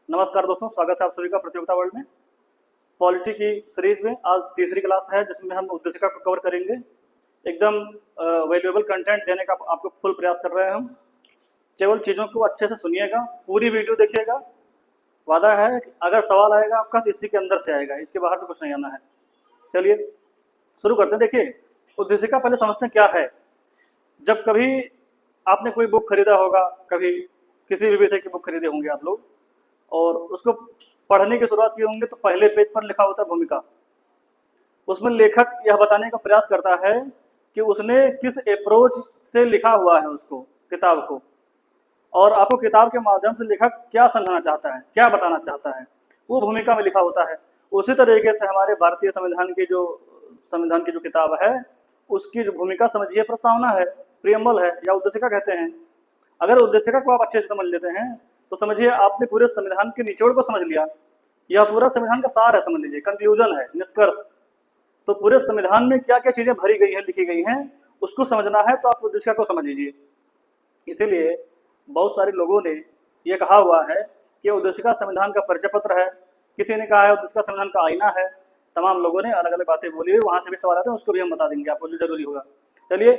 नमस्कार दोस्तों, स्वागत है आप सभी का प्रतियोगिता वर्ल्ड में। पॉलिटी की सीरीज में आज तीसरी क्लास है जिसमें हम उद्देशिका को कवर करेंगे। एकदम वैल्यूएबल कंटेंट देने का आपको फुल प्रयास कर रहे हैं हम। केवल चीज़ों को अच्छे से सुनिएगा, पूरी वीडियो देखिएगा। वादा है कि अगर सवाल आएगा आपका तो इसी के अंदर से आएगा, इसके बाहर से कुछ नहीं आना है। चलिए शुरू करते हैं। देखिए, उद्देशिका पहले समझते हैं क्या है। जब कभी आपने कोई बुक खरीदा होगा, कभी किसी भी विषय की बुक खरीदे होंगे आप लोग, और उसको पढ़ने की शुरुआत की होंगे तो पहले पेज पर लिखा होता है भूमिका। उसमें लेखक यह बताने का प्रयास करता है कि उसने किस अप्रोच से लिखा हुआ है उसको, किताब को, और आपको किताब के माध्यम से लेखक क्या समझाना चाहता है, क्या बताना चाहता है, वो भूमिका में लिखा होता है। उसी तरीके से हमारे भारतीय संविधान की जो किताब है, उसकी जो भूमिका समझिए प्रस्तावना है, प्रियम्बल है या उद्देशिका कहते हैं। अगर उद्देशिका को आप अच्छे से समझ लेते हैं तो समझिए आपने पूरे संविधान के निचोड़ को समझ लिया। यह पूरा संविधान का सार है, समझ लीजिए, कंक्लूजन है, निष्कर्ष। तो पूरे संविधान में क्या क्या चीजें भरी गई हैं, लिखी गई हैं, उसको समझना है तो आप उद्देशिका को समझ लीजिए। इसीलिए बहुत सारे लोगों ने यह कहा हुआ है कि उद्देशिका संविधान का परिचय पत्र है, किसी ने कहा है उद्देशिका संविधान का आईना है। तमाम लोगों ने अलग अलग बातें बोली हुई, वहां से भी सवाल आते हैं, उसको भी हम बता देंगे आपको जो जरूरी होगा। चलिए,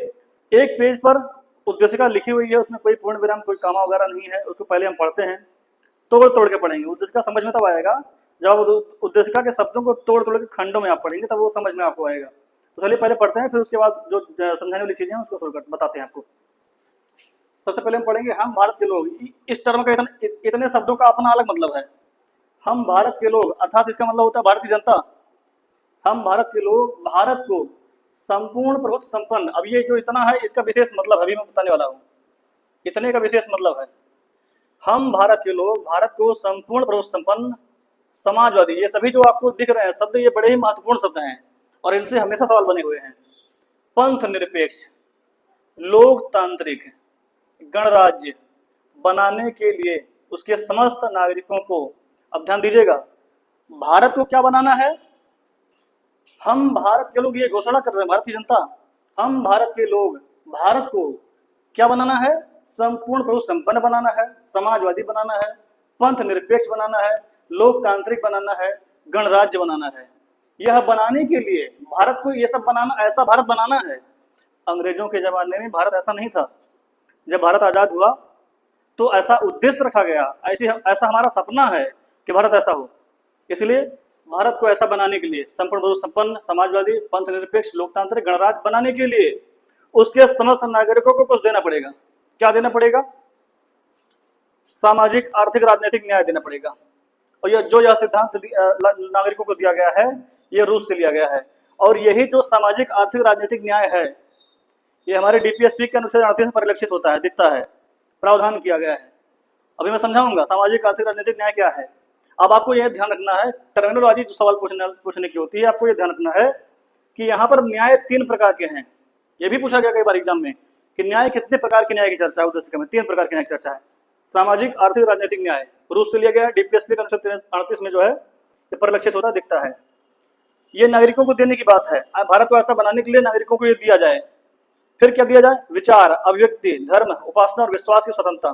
एक पेज पर उद्देशिका लिखी हुई है, उसमें कोई पूर्ण विराम, कोई कामा वगैरह नहीं है, उसको पहले हम पढ़ते हैं, तोड़ तोड़ के पढ़ेंगे। उद्देशिका समझ में तब आएगा जब आप उद्देशिका के शब्दों को तोड़ तोड़ के खंडों में आप पढ़ेंगे, तब वो समझ में आपको आएगा। तो चलिए पहले पढ़ते हैं, फिर उसके बाद जो समझाने वाली चीजें हैं उसको शुरू कर बताते हैं आपको। सबसे पहले हम पढ़ेंगे हम भारत के लोग। इस टर्म का इतने शब्दों का अपना अलग मतलब है। हम भारत के लोग अर्थात इसका मतलब होता है भारत की जनता। हम भारत के लोग भारत को संपूर्ण प्रभुत्व संपन्न, अब ये जो इतना है इसका विशेष मतलब अभी मैं बताने वाला हूँ। इतने का विशेष मतलब है, हम भारत के लोग भारत को संपूर्ण प्रभुत्व संपन्न, समाजवादी, ये सभी जो आपको दिख रहे हैं शब्द, ये बड़े ही महत्वपूर्ण शब्द हैं और इनसे हमेशा सवाल बने हुए हैं। पंथ निरपेक्ष, लोकतांत्रिक गणराज्य बनाने के लिए उसके समस्त नागरिकों को, अब ध्यान दीजिएगा, भारत को क्या बनाना है? हम भारत के लोग ये घोषणा कर रहे हैं, भारत की जनता, हम भारत के लोग भारत को क्या बनाना है? संपूर्ण प्रभुत्व संपन्न बनाना है, समाजवादी बनाना है, पंथ निरपेक्ष बनाना है, लोकतांत्रिक बनाना है, गणराज्य बनाना है। यह बनाने के लिए भारत को ये सब बनाना, ऐसा भारत बनाना है। अंग्रेजों के जमाने में भारत ऐसा नहीं था। जब भारत आजाद हुआ तो ऐसा उद्देश्य रखा गया, ऐसा हमारा सपना है कि भारत ऐसा हो। इसलिए भारत को ऐसा बनाने के लिए, संपूर्ण संपन्न, समाजवादी, पंथ निरपेक्ष, लोकतांत्रिक, गणराज्य बनाने के लिए उसके समस्त नागरिकों को कुछ देना पड़ेगा। क्या देना पड़ेगा? सामाजिक, आर्थिक, राजनीतिक न्याय देना पड़ेगा। और यह सिद्धांत नागरिकों को दिया गया है, ये रूस से लिया गया है। और यही जो सामाजिक, आर्थिक, राजनीतिक न्याय है, ये हमारे डीपीएसपी के अनुच्छेद 38 में परिलक्षित होता है, दिखता है, प्रावधान किया गया है। अभी मैं समझाऊंगा सामाजिक, आर्थिक, राजनीतिक न्याय क्या है। अब आपको यह ध्यान रखना है, टर्मिनोलॉजी जो सवाल पूछने की होती है, आपको यह ध्यान रखना है कि यहाँ पर न्याय 3 प्रकार के हैं। यह भी पूछा गया कई बार एग्जाम में कि न्याय कितने प्रकार के न्याय की चर्चा है। उद्देश्य में 3 प्रकार के न्याय की चर्चा है। सामाजिक, आर्थिक, राजनीतिक न्याय रूस से लिया गया है, डीपीएसपी का अनुच्छेद 38 में जो है ये परिलक्षित होता दिखता है। ये नागरिकों को देने की बात है। भारत को ऐसा बनाने के लिए नागरिकों को ये दिया जाए। फिर क्या दिया जाए? विचार, अभिव्यक्ति, धर्म, उपासना और विश्वास की स्वतंत्रता।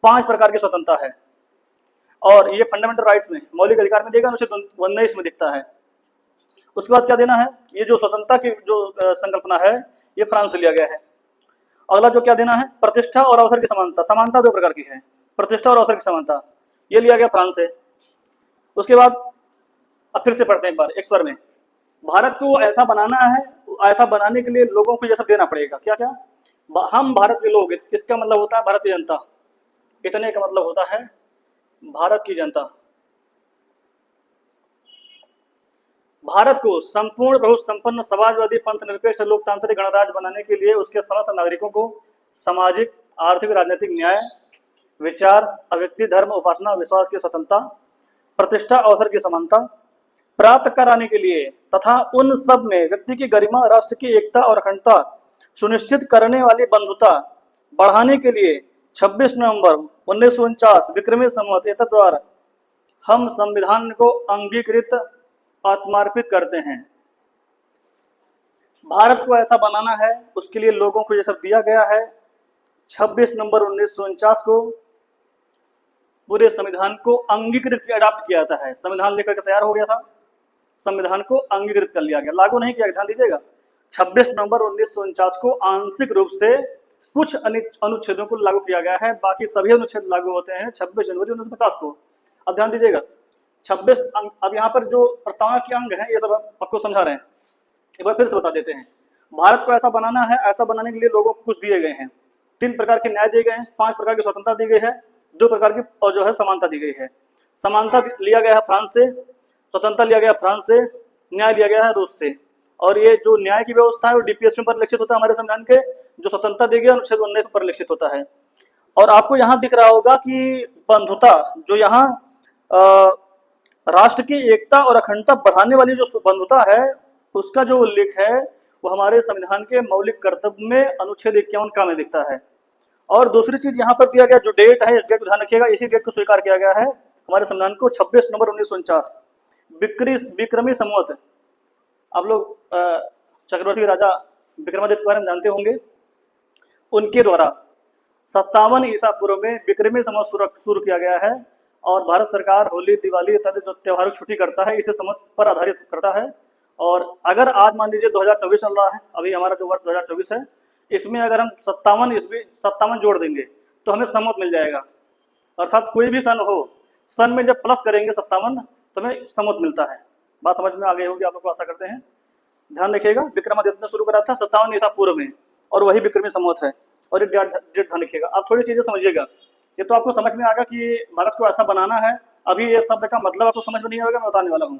5 प्रकार की स्वतंत्रता है और ये फंडामेंटल राइट्स में, मौलिक अधिकार में देगा, अनुच्छेद 19 में दिखता है। उसके बाद क्या देना है? ये जो स्वतंत्रता की जो संकल्पना है, ये फ्रांस से लिया गया है। अगला जो क्या देना है? प्रतिष्ठा और अवसर की समानता। समानता 2 प्रकार की है, प्रतिष्ठा और अवसर की समानता, ये लिया गया फ्रांस से। उसके बाद अब फिर से पढ़ते हैं एक बार एक स्वर में। भारत को ऐसा बनाना है, ऐसा बनाने के लिए लोगों को ये सब देना पड़ेगा। क्या क्या? हम भारत के लोग, इसका मतलब होता है भारत की जनता। इतने का मतलब होता है भारत की जनता। भारत को संपूर्ण प्रभुत्व संपन्न, समाजवादी, पंथ निरपेक्ष, लोकतांत्रिक, गणराज्य बनाने के लिए उसके समस्त नागरिकों को सामाजिक, आर्थिक, राजनीतिक न्याय, विचार, अभिव्यक्ति, धर्म, उपासना, विश्वास की स्वतंत्रता, प्रतिष्ठा, अवसर की समानता प्राप्त कराने के लिए तथा उन सब में व्यक्ति की गरिमा, राष्ट्र की एकता और अखंडता सुनिश्चित करने वाली बंधुता बढ़ाने के लिए 26 नवंबर 1949 विक्रमी संवत एतद्वारा हम संविधान को अंगीकृत आत्मार्पित करते हैं। भारत को ऐसा बनाना है, उसके लिए लोगों को यह सब दिया गया है। 26 नवंबर 1949 को पूरे संविधान को अंगीकृत अडॉप्ट किया जाता है। संविधान लेकर के तैयार हो गया था, संविधान को अंगीकृत कर लिया गया, लागू नहीं किया। ध्यान दीजिएगा, 26 नवंबर 1949 को आंशिक रूप से कुछ अनुच्छेदों को लागू किया गया है, बाकी सभी अनुच्छेद लागू होते हैं 26 जनवरी 1950 को। अब ध्यान दीजिएगा, 26 अंग, अब यहाँ पर जो प्रस्तावना के अंग हैं ये सब आपको समझा रहे हैं, एक बार फिर से बता देते हैं। भारत को ऐसा बनाना है, ऐसा बनाने के लिए लोगों को कुछ दिए गए हैं, 3 प्रकार के न्याय दिए गए हैं, 5 प्रकार की स्वतंत्रता दी गई है, 2 प्रकार की और जो है समानता दी गई है। समानता लिया गया है फ्रांस से, स्वतंत्रता लिया गया फ्रांस से, न्याय लिया गया है रूस से। और ये जो न्याय की व्यवस्था है वो डीपीएस में परिलक्षित होता है हमारे संविधान के, जो स्वतंत्रता दी गई अनुच्छेद 19 में परिलक्षित होता है। और आपको यहाँ दिख रहा होगा कि बंधुता, जो यहाँ राष्ट्र की एकता और अखंडता बढ़ाने वाली जो बंधुता है, उसका जो उल्लेख है वो हमारे संविधान के मौलिक कर्तव्य में अनुच्छेद 51 का में दिखता है। और दूसरी चीज यहाँ पर दिया गया जो डेट है, इस डेट को ध्यान रखिएगा, इसी डेट को स्वीकार किया गया है हमारे संविधान को, 26 नवंबर 1949 विक्रमी संवत। आप लोग चक्रवर्ती राजा विक्रमादित्य के बारे में जानते होंगे, उनके द्वारा 57 ईसा पूर्व में विक्रमी संवत शुरू किया गया है। और भारत सरकार होली, दिवाली इत्यादि जो त्योहारों की छुट्टी करता है इसे संवत पर आधारित करता है। और अगर आज मान लीजिए 2024 चल रहा है, अभी हमारा जो वर्ष 2024 है, इसमें अगर हम 57 जोड़ देंगे तो हमें संवत मिल जाएगा। अर्थात कोई भी सन हो, सन में जब प्लस करेंगे 57 तो हमें संवत मिलता है। बात समझ में आ गई होगी आप लोग को, आशा करते हैं। ध्यान रखिएगा, विक्रमादित्य ने शुरू करा था 57 ईसा पूर्व में, और वही विक्रमी संवत है। और ये डेट ध्यान रखिएगा। आप थोड़ी चीजें समझिएगा, ये तो आपको समझ में आएगा कि भारत को ऐसा बनाना है। अभी ये शब्द का मतलब आपको समझ में नहीं आएगा, मैं बताने वाला हूँ।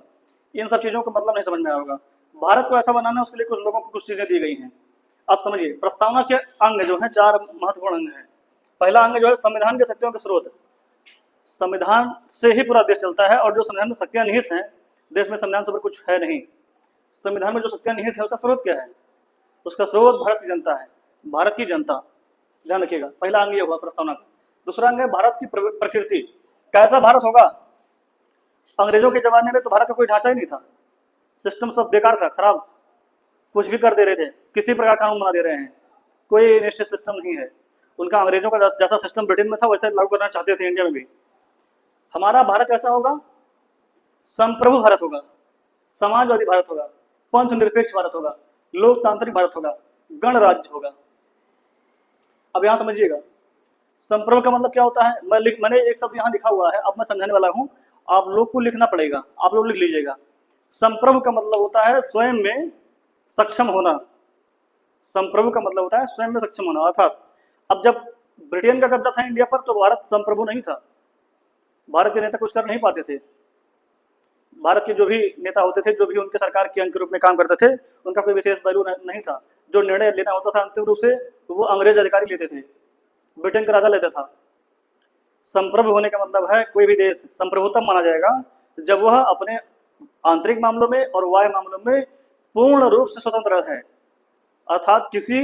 इन सब चीजों का मतलब नहीं समझ में आएगा। भारत को ऐसा बनाना है, उसके लिए कुछ लोगों को कुछ चीजें दी गई हैं। आप समझिए, प्रस्तावना के अंग जो है 4 महत्वपूर्ण अंग हैं। पहला अंग जो है संविधान के शक्तियों के स्रोत। संविधान से ही पूरा देश चलता है, और जो संविधान में शक्तियां निहित हैं, देश में संविधान से ऊपर कुछ है नहीं। संविधान में जो शक्तियां निहित है उसका स्रोत क्या है? उसका स्रोत भारत की जनता है, भारत की जनता। ध्यान रखिएगा, पहला अंग ये हुआ प्रस्तावना का। दूसरा अंग है भारत की प्रकृति। कैसा भारत होगा? अंग्रेजों के जमाने में तो भारत का कोई ढांचा ही नहीं था, सिस्टम सब बेकार था, खराब, कुछ भी कर दे रहे थे, किसी प्रकार कानून बना दे रहे हैं, कोई निश्चित सिस्टम नहीं है उनका। अंग्रेजों का जैसा सिस्टम ब्रिटेन में था वैसे लागू करना चाहते थे इंडिया में भी। हमारा भारत कैसा होगा? संप्रभु भारत होगा, समाजवादी भारत होगा, पंथ निरपेक्ष भारत होगा, लोकतांत्रिक भारत होगा, गणराज्य होगा। अब यहां समझिएगा, संप्रभु का मतलब क्या होता है? मैंने एक शब्द यहाँ लिखा हुआ है, अब मैं समझाने वाला हूँ, आप लोग को लिखना पड़ेगा, आप लोग लिख लीजिएगा। संप्रभु का मतलब होता है स्वयं में सक्षम होना। संप्रभु का मतलब होता है स्वयं में सक्षम होना। अर्थात अब जब ब्रिटेन का कब्जा था इंडिया पर तो भारत संप्रभु नहीं था, भारत के नेता कुछ कर नहीं पाते थे। भारत के जो भी नेता होते थे, जो भी उनके सरकार के अंग के रूप में काम करते थे, उनका कोई विशेष वैल्यू नहीं था। जो निर्णय लेना होता था अंतिम रूप से वो अंग्रेज अधिकारी लेते थे, ब्रिटेन का राजा लेता था। संप्रभु होने का मतलब है कोई भी देश संप्रभु तब माना जाएगा जब वह अपने आंतरिक मामलों में और बाह्य मामलों में पूर्ण रूप से स्वतंत्र है, अर्थात किसी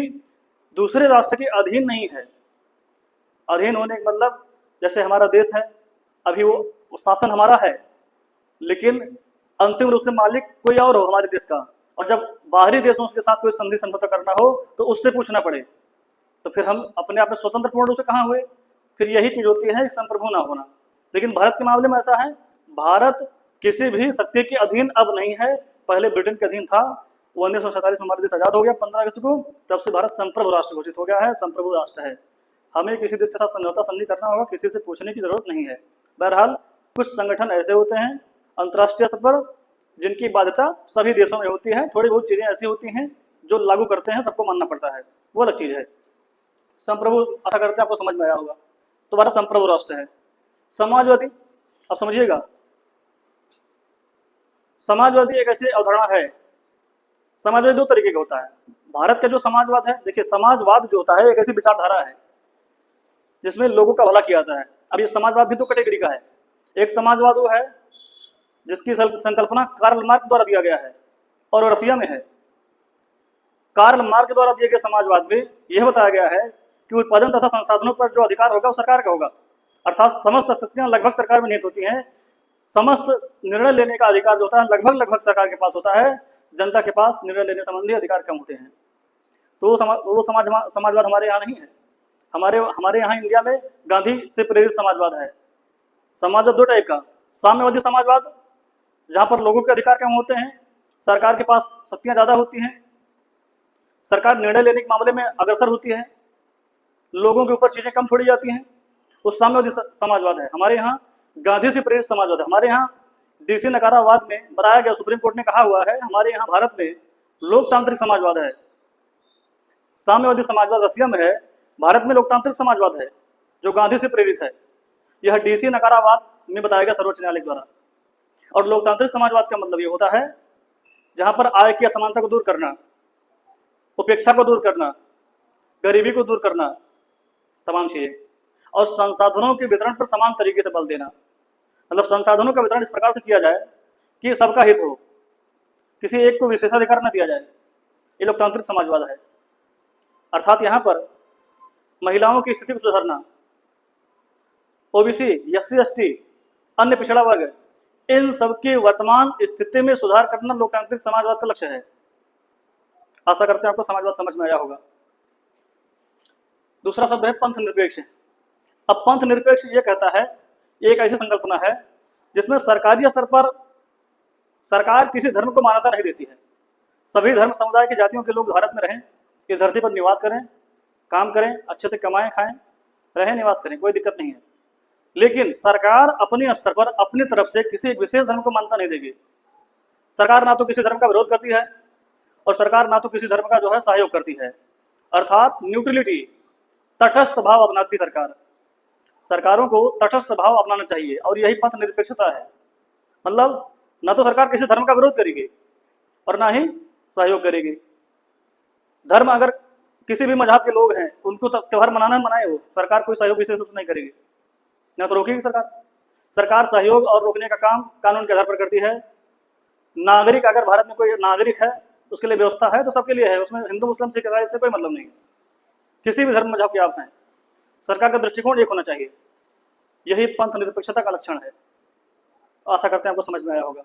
दूसरे राष्ट्र के अधीन नहीं है। अधीन होने का मतलब जैसे हमारा देश है, अभी वो शासन हमारा है, लेकिन अंतिम रूप से मालिक कोई और हो हमारे देश का। और जब बाहरी देशों के साथ कोई संधि समझौता करना हो तो उससे पूछना पड़े, तो फिर हम अपने आप में स्वतंत्र पूर्ण रूप से कहाँ हुए? फिर यही चीज होती है संप्रभु ना होना। लेकिन भारत के मामले में ऐसा है, भारत किसी भी शक्ति के अधीन अब नहीं है, पहले ब्रिटेन के अधीन था। 1947 में हमारा देश आजाद हो गया 15 अगस्त को, तब से भारत संप्रभु राष्ट्र घोषित हो गया है, संप्रभु राष्ट्र है। हमें किसी देश के साथ समझौता संधि करना होगा, किसी से पूछने की जरूरत नहीं है। बहरहाल कुछ संगठन ऐसे होते हैं अंतर्राष्ट्रीय स्तर पर जिनकी बाध्यता सभी देशों में होती है, थोड़ी बहुत चीजें ऐसी होती हैं जो लागू करते हैं सबको मानना पड़ता है, वो अलग चीज है। संप्रभु आशा करते हैं आपको समझ में आया होगा। तो भारत संप्रभु राष्ट्र है। समाजवादी, अब समझिएगा, समाजवादी एक ऐसी अवधारणा है, समाजवादी 2 तरीके का होता है। भारत का जो समाजवाद है, देखिए समाजवाद जो होता है एक ऐसी विचारधारा है जिसमें लोगों का भला किया जाता है। अब ये समाजवाद भी 2 कैटेगरी का है। एक समाजवाद वो है जिसकी संकल्पना कार्ल मार्क्स द्वारा दिया गया है और रशिया में है। कार्ल मार्क्स द्वारा दिए गए समाजवाद में यह बताया गया है कि उत्पादन तथा संसाधनों पर जो अधिकार होगा वो सरकार का होगा, अर्थात समस्त शक्तियां लगभग सरकार में निहित होती हैं। समस्त निर्णय लेने का अधिकार जो होता है लगभग सरकार के पास होता है, जनता के पास निर्णय लेने संबंधी अधिकार कम होते हैं। तो वो समाजवाद हमारे यहाँ नहीं है। हमारे यहाँ इंडिया में गांधी से प्रेरित समाजवाद है। समाजवाद दो टाइप का, साम्यवादी समाजवाद जहां पर लोगों के अधिकार कम होते हैं, सरकार के पास शक्तियां ज्यादा होती हैं, सरकार निर्णय लेने के मामले में अग्रसर होती है, लोगों के ऊपर चीजें कम छोड़ी जाती हैं, वो साम्यवादी समाजवाद है। हमारे यहाँ गांधी से प्रेरित समाजवाद है। हमारे यहाँ डीसी नकारावाद में बताया गया, सुप्रीम कोर्ट ने कहा हुआ है, हमारे यहाँ भारत में लोकतांत्रिक समाजवाद है। साम्यवादी समाजवाद रसिया में है, भारत में लोकतांत्रिक समाजवाद है जो गांधी से प्रेरित है। यह डीसी नकारावाद में बताया गया सर्वोच्च न्यायालय द्वारा। और लोकतांत्रिक समाजवाद का मतलब ये होता है जहां पर आय की असमानता को दूर करना, उपेक्षा को दूर करना, गरीबी को दूर करना, तमाम चीजें, और संसाधनों के वितरण पर समान तरीके से बल देना। मतलब संसाधनों का वितरण इस प्रकार से किया जाए कि सबका हित हो, किसी एक को विशेषाधिकार न दिया जाए। ये लोकतांत्रिक समाजवाद है। अर्थात यहाँ पर महिलाओं की स्थिति को सुधारना, ओबीसी, एससी, एसटी, अन्य पिछड़ा वर्ग, इन सबकी वर्तमान स्थिति में सुधार करना लोकतांत्रिक समाजवाद का लक्ष्य है। आशा करते हैं आपको समाजवाद समझ में आया होगा। दूसरा शब्द है पंथ निरपेक्ष। अब पंथ निरपेक्ष ये कहता है, एक ऐसी संकल्पना है जिसमें सरकारी स्तर पर सरकार किसी धर्म को मान्यता नहीं देती है। सभी धर्म समुदाय की जातियों के लोग भारत में रहें, इस धरती पर निवास करें, काम करें, अच्छे से कमाएं, खाएं, रहें, निवास करें, कोई दिक्कत नहीं है। लेकिन सरकार अपने स्तर पर अपनी तरफ से किसी एक विशेष धर्म को मान्यता नहीं देगी। सरकार ना तो किसी धर्म का विरोध करती है और सरकार ना तो किसी धर्म का जो है सहयोग करती है। अर्थात न्यूट्रलिटी, तटस्थ भाव अपनाती सरकार। सरकारों को तटस्थ भाव अपनाना चाहिए और यही पंथ निरपेक्षता है। मतलब ना तो सरकार किसी धर्म का विरोध करेगी और ना ही सहयोग करेगी। धर्म अगर किसी भी मजहब के लोग हैं, उनको त्यौहार मनाना मनाए, वो सरकार कोई सहयोग विशेष रूप से नहीं करेगी, ना तो रोकेगी सरकार। सरकार सहयोग और रोकने का काम कानून के आधार पर करती है। नागरिक, अगर भारत में कोई नागरिक है, उसके लिए व्यवस्था है तो सबके लिए है, उसमें हिंदू मुस्लिम सिख ईसाई से कोई मतलब नहीं है। किसी भी धर्म मजहब के आप हैं, सरकार का दृष्टिकोण एक होना चाहिए। यही पंथ निरपेक्षता का लक्षण है। आशा करते हैं आपको समझ में आया होगा।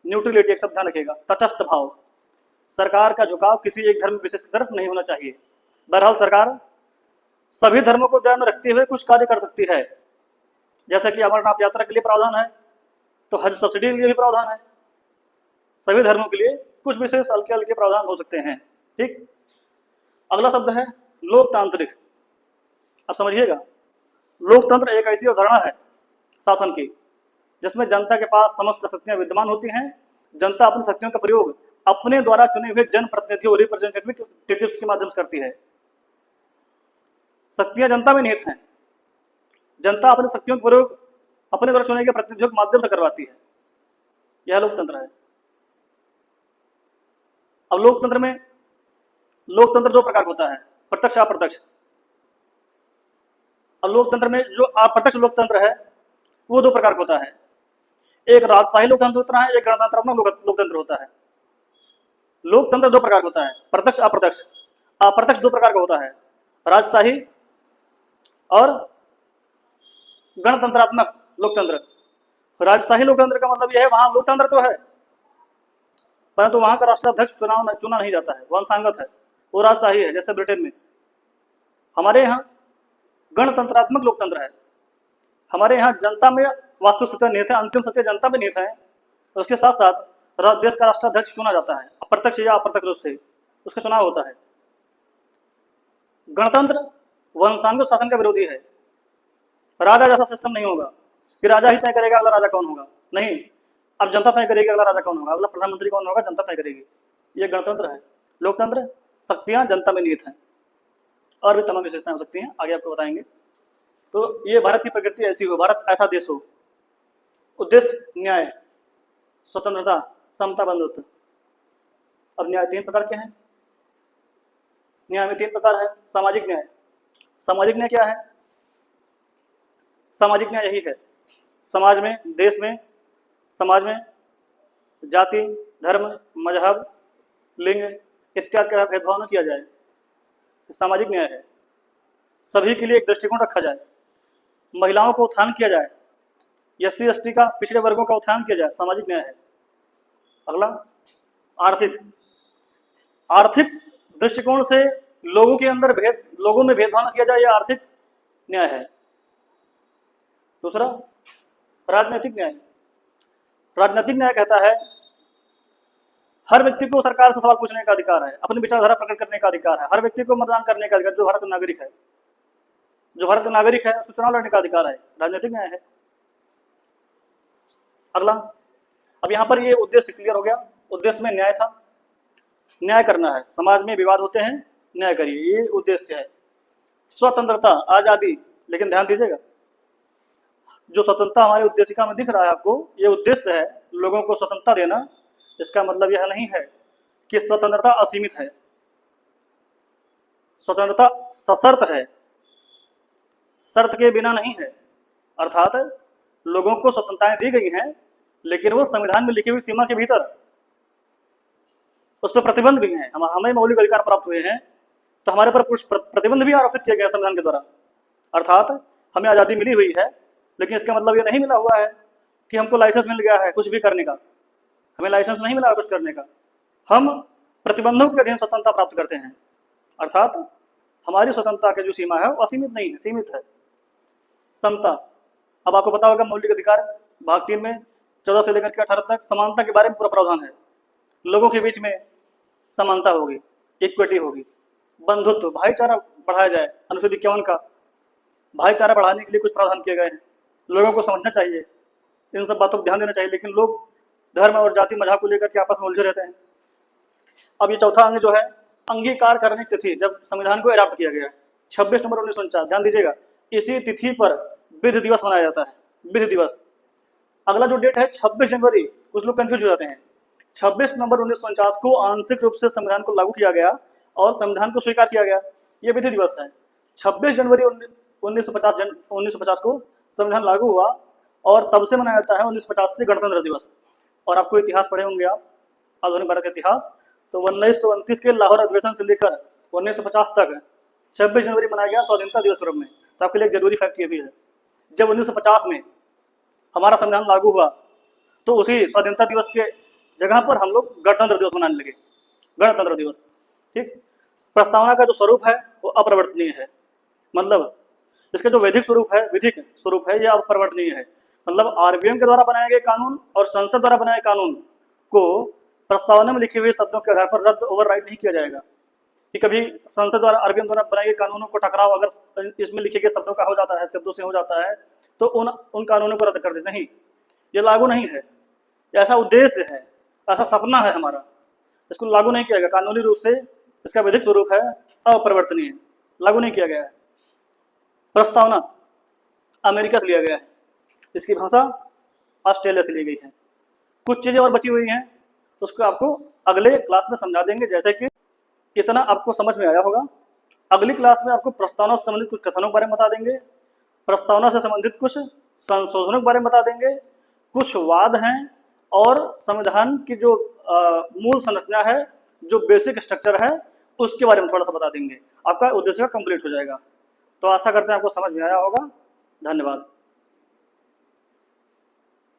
न्यूट्रलिटी, एक शब्द ध्यान रखिएगा, तटस्थ भाव। सरकार का झुकाव किसी एक धर्म विशेष की तरफ नहीं होना चाहिए। बहरहाल सरकार सभी धर्मों को ध्यान में रखते हुए कुछ कार्य कर सकती है। जैसा कि अमरनाथ यात्रा के लिए प्रावधान है, तो हज सब्सिडी के लिए भी प्रावधान है। सभी धर्मों के लिए कुछ विशेष हल्के हल्के प्रावधान हो सकते हैं। ठीक। अगला शब्द है लोकतांत्रिक। अब समझिएगा, लोकतंत्र एक ऐसी अवधारणा है शासन की जिसमें जनता के पास समस्त शक्तियां विद्यमान होती हैं। जनता अपनी शक्तियों का प्रयोग अपने द्वारा चुने हुए जनप्रतिनिधियों, रिप्रेजेंटेटिव्स के माध्यम से करती है। शक्तियां जनता में निहित हैं। जनता अपनी शक्तियों का प्रयोग अपने द्वारा चुने गए प्रतिनिधियों के माध्यम से करवाती है। यह लोकतंत्र है। अब लोकतंत्र दो प्रकार का होता है, प्रत्यक्ष, अप्रत्यक्ष। अब लोकतंत्र में जो अप्रत्यक्ष लोकतंत्र है वो दो प्रकार का होता है। एक राजशाही लोकतंत्र होता है, एक गणतंत्रात्मक लोकतंत्र होता है। लोकतंत्र दो प्रकार का होता है, प्रत्यक्ष, अप्रत्यक्ष। अप्रत्यक्ष दो प्रकार का होता है, राजशाही और गणतंत्रात्मक लोकतंत्र। राजशाही लोकतंत्र का मतलब यह है, वहां लोकतंत्र तो है परंतु वहां का राष्ट्राध्यक्ष चुना नहीं जाता है, वंशांगत है, वो राजशाही है, जैसे ब्रिटेन में। हमारे यहाँ गणतंत्रात्मक लोकतंत्र है। हमारे यहाँ जनता में वास्तविक सत्ता निहित है, अंतिम सत्ता जनता में निहित है। तो उसके साथ साथ देश का राष्ट्राध्यक्ष चुना जाता है, अप्रत्यक्ष या अप्रत्यक्ष रूप से उसका चुनाव होता है। गणतंत्र वंशांगत शासन का विरोधी है। राजा जैसा सिस्टम नहीं होगा कि राजा ही तय करेगा अगला राजा कौन होगा, नहीं। अब जनता तय करेगी अगला राजा कौन होगा, अगला प्रधानमंत्री कौन होगा, जनता तय करेगी। ये गणतंत्र है। लोकतंत्र, शक्तियां जनता में निहित हैं और भी तमाम विशेषताएं हो सकती हैं, आगे आपको बताएंगे। तो ये भारत की प्रकृति ऐसी हो, भारत ऐसा देश हो। उद्देश्य न्याय, स्वतंत्रता, समता, बंधुत्व। अब न्याय तीन प्रकार के हैं। न्याय में तीन प्रकार है। सामाजिक न्याय। सामाजिक न्याय क्या है? सामाजिक न्याय यही है, समाज में, देश में, समाज में जाति, धर्म, मजहब, लिंग इत्यादि का भेदभाव न किया जाए, सामाजिक न्याय है। सभी के लिए एक दृष्टिकोण रखा जाए, महिलाओं को उत्थान किया जाए, एससी एसटी का, पिछड़े वर्गों का उत्थान किया जाए, सामाजिक न्याय है। अगला आर्थिक। आर्थिक दृष्टिकोण से लोगों के अंदर लोगों में भेदभाव न किया जाए, यह आर्थिक न्याय है। दूसरा राजनीतिक न्याय। राजनीतिक न्याय कहता है हर व्यक्ति को सरकार से सवाल पूछने का अधिकार है, अपनी विचारधारा प्रकट करने का अधिकार है, हर व्यक्ति को मतदान करने का अधिकार, जो भारत का नागरिक है, जो भारत का नागरिक है उसको चुनाव लड़ने का अधिकार है, राजनीतिक न्याय है। अगला, अब यहाँ पर ये उद्देश्य क्लियर हो गया। उद्देश्य में न्याय था, न्याय करना है, समाज में विवाद होते हैं, न्याय करिए, ये उद्देश्य है। स्वतंत्रता, आजादी, लेकिन ध्यान दीजिएगा जो स्वतंत्रता हमारी उद्देशिका में दिख रहा है आपको, ये उद्देश्य है लोगों को स्वतंत्रता देना। इसका मतलब यह नहीं है कि स्वतंत्रता असीमित है, स्वतंत्रता सशर्त है, शर्त के बिना नहीं है। अर्थात लोगों को स्वतंत्रताएं दी गई हैं, लेकिन वो संविधान में लिखी हुई सीमा के भीतर, उस पर प्रतिबंध भी हैं। हमें मौलिक अधिकार प्राप्त हुए हैं तो हमारे पर कुछ प्रतिबंध भी आरोपित किए गए संविधान के द्वारा। अर्थात हमें आज़ादी मिली हुई है, लेकिन इसका मतलब ये नहीं मिला हुआ है कि हमको लाइसेंस मिल गया है कुछ भी करने का, हमें लाइसेंस नहीं मिला कुछ करने का। हम प्रतिबंधों के अधीन स्वतंत्रता प्राप्त करते हैं। अर्थात हमारी स्वतंत्रता की जो सीमा है वो असीमित नहीं है, सीमित है। समता, अब आपको पता होगा मौलिक अधिकार भाग 3 में 14 से लेकर के 18 तक समानता के बारे में पूरा प्रावधान है। लोगों के बीच में समानता होगी, इक्विटी होगी, बंधुत्व, भाईचारा बढ़ाया जाए। अनुच्छेद 51 का भाईचारा बढ़ाने के लिए कुछ प्रावधान किए गए हैं। लोगों को समझना चाहिए, इन सब बातों पर ध्यान देना चाहिए, लेकिन लोग धर्म और जाति मजहब को लेकर के आपस में उलझे रहते हैं। अब ये चौथा अंग जो है अंगीकार करने की तिथि, जब संविधान को एडॉप्ट किया गया 26 नवंबर 1949, ध्यान दीजिएगा, इसी तिथि पर विधि दिवस मनाया जाता है, विधि दिवस। अगला जो डेट है 26 जनवरी, कुछ लोग कंफ्यूज हो जाते हैं। 26 नवंबर 1949 को आंशिक रूप से संविधान को लागू किया गया और संविधान को स्वीकार किया गया, ये विधि दिवस है। 26 जनवरी 1950 को संविधान लागू हुआ और तब से मनाया जाता है 1950 से गणतंत्र दिवस। और आपको इतिहास पढ़े होंगे आप, आधुनिक भारत का इतिहास, तो 1929 के लाहौर अधिवेशन से लेकर 1950 तक 26 जनवरी मनाया गया स्वाधीनता दिवस के रूप में। तो आपके लिए एक जरूरी फैक्ट ये भी है, जब 1950 में हमारा संविधान लागू हुआ तो उसी स्वाधीनता दिवस के जगह पर हम लोग गणतंत्र दिवस मनाने लगे, गणतंत्र दिवस। ठीक, प्रस्तावना का जो स्वरूप है वो अपरिवर्तनीय है, मतलब इसका जो वैधिक स्वरूप है, विधिक स्वरूप है, यह अपरिवर्तनीय है। मतलब आरबीएम के द्वारा बनाए गए कानून और संसद द्वारा बनाए कानून को प्रस्तावना में लिखे हुए शब्दों के आधार पर रद्द ओवरराइड नहीं किया जाएगा कि कभी संसद द्वारा आरबीएम द्वारा बनाए गए कानूनों को टकराव अगर इसमें लिखे गए शब्दों का हो जाता है, शब्दों से हो जाता है, तो उन कानूनों को रद्द कर दे। नहीं, ये लागू नहीं है, ऐसा उद्देश्य है, ऐसा सपना है हमारा, इसको लागू नहीं किया गया। कानूनी रूप से इसका विधिक स्वरूप है अपरिवर्तनीय, लागू नहीं किया गया है। प्रस्तावना अमेरिका से लिया गया है, इसकी भाषा ऑस्ट्रेलिया से ली गई है। कुछ चीज़ें और बची हुई हैं, उसको आपको अगले क्लास में समझा देंगे। जैसे कि इतना आपको समझ में आया होगा, अगली क्लास में आपको प्रस्तावना से संबंधित कुछ कथनों के बारे में बता देंगे, प्रस्तावना से संबंधित कुछ संशोधनों के बारे में बता देंगे, कुछ वाद हैं, और संविधान की जो मूल संरचना है, जो बेसिक स्ट्रक्चर है, उसके बारे में थोड़ा सा बता देंगे। आपका उद्देश्य कंप्लीट हो जाएगा। तो आशा करते हैं आपको समझ में आया होगा। धन्यवाद।